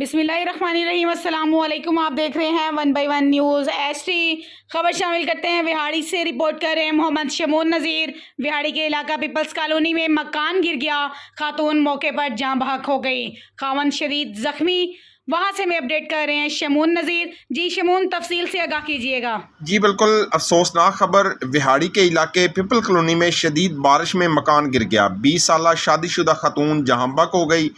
बिस्मिल्लाहिर्रहमानिर्रहीम अस्सलामुअलैकुम। आप देख रहे हैं 1 बाय 1 न्यूज़ एसटी। खबर शामिल करते हैं विहाड़ी से। रिपोर्ट कर रहे हैं मोहम्मद शमून नज़ीर। विहाड़ी के इलाका पीपल्स कॉलोनी में मकान गिर गया, खातून मौके पर जाँ बहक हो गई, खावंद शदीद जख्मी। वहाँ से मैं अपडेट कर रहे हैं शमून नज़ीर। जी शमून, तफसील से आगाह कीजिएगा। जी बिल्कुल, अफसोसनाक खबर। विहाड़ी के इलाके पीपल कॉलोनी में शदीद बारिश में मकान गिर गया। 20 साला शादीशुदा खतून जहाँ बहक हो गई।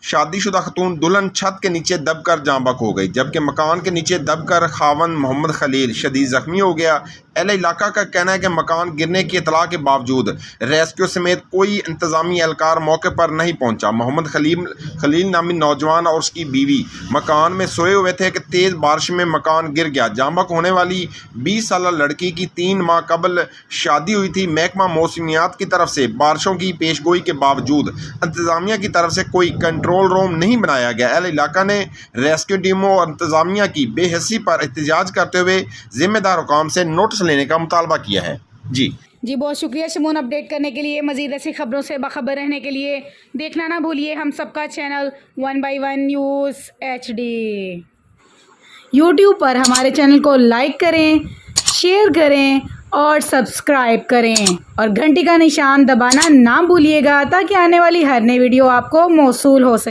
शादीशुदा खतून दुल्हन छत के नीचे दबकर जाँ बहक हो गई, जबकि मकान के नीचे दबकर खावंद मोहम्मद खलील शदीद ज़ख्मी हो गया। अहले इलाका का कहना है कि मकान गिरने की इतला के बावजूद रेस्क्यू समेत कोई इंतज़ामी एहलकार मौके पर नहीं पहुंचा। मोहम्मद खलील नामी नौजवान और उसकी बीवी मकान में सोए हुए थे कि तेज़ बारिश में मकान गिर गया। जाँ बहक होने वाली 20 साला लड़की की 3 माह कबल शादी हुई थी। महकमा मौसमियात की तरफ से बारिशों की पेशगोई के बावजूद इंतज़ामिया की तरफ से कोई कंट्रोल रूम नहीं बनाया गया। अहले इलाका ने रेस्क्यू टीमों और इंतज़ामिया की बेहसी पर एहतजाज करते हुए जिम्मेदार हुकाम से नोटिस लेने का मुतालबा किया है। जी बहुत शुक्रिया शमून अपडेट करने के लिए। मज़ीद ऐसी खबरों से बाखबर रहने के लिए देखना ना भूलिए हम सबका channel 1 by 1 news HD। YouTube पर हमारे चैनल को लाइक करें, शेयर करें और सब्सक्राइब करें और घंटी का निशान दबाना ना भूलिएगा, ताकि आने वाली हर नई वीडियो आपको मौसूल हो सके।